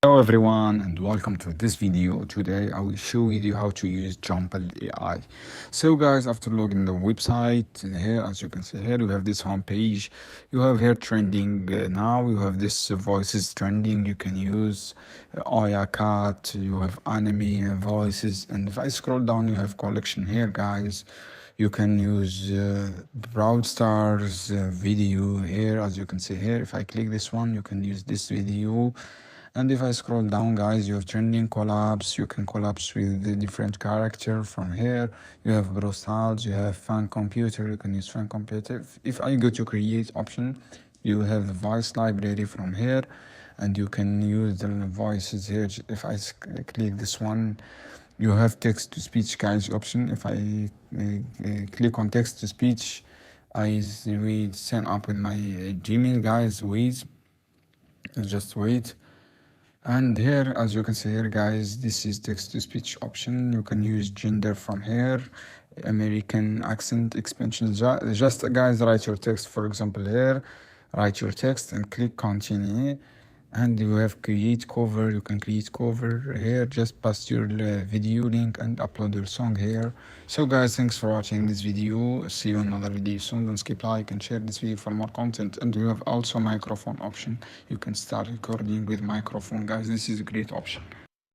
Hello everyone and welcome to this video. Today I will show you how to use Jammable AI. So guys, after logging the website here, as you can see here, you have this home page. You have here trending now. You have this voices trending. You can use Oya Cat. You have anime voices, and if I scroll down, you have collection here, guys. You can use Broad Stars video here, as you can see here. If I click this one, you can use this video. And if I scroll down, guys, you have trending collabs. You can collapse with the different character from here. You have bro styles, you have fan computer. You can use fan computer. If I go to create option, you have the voice library from here, and you can use the voices here. If I click this one, you have text to speech, guys, option. If I click on text to speech, I will sign up with my Gmail, guys. Wait, just wait. And here, as you can see here, guys, this is text to speech option. You can use gender from here, American accent expansion. Just guys, write your text. For example, here, write your text and click continue. And you have create cover. You can create cover here. Just paste your video link and upload your song here. So guys, thanks for watching this video. See you in another video soon. Don't skip like and share this video for more content. And you have also microphone option. You can start recording with microphone, guys. This is a great option.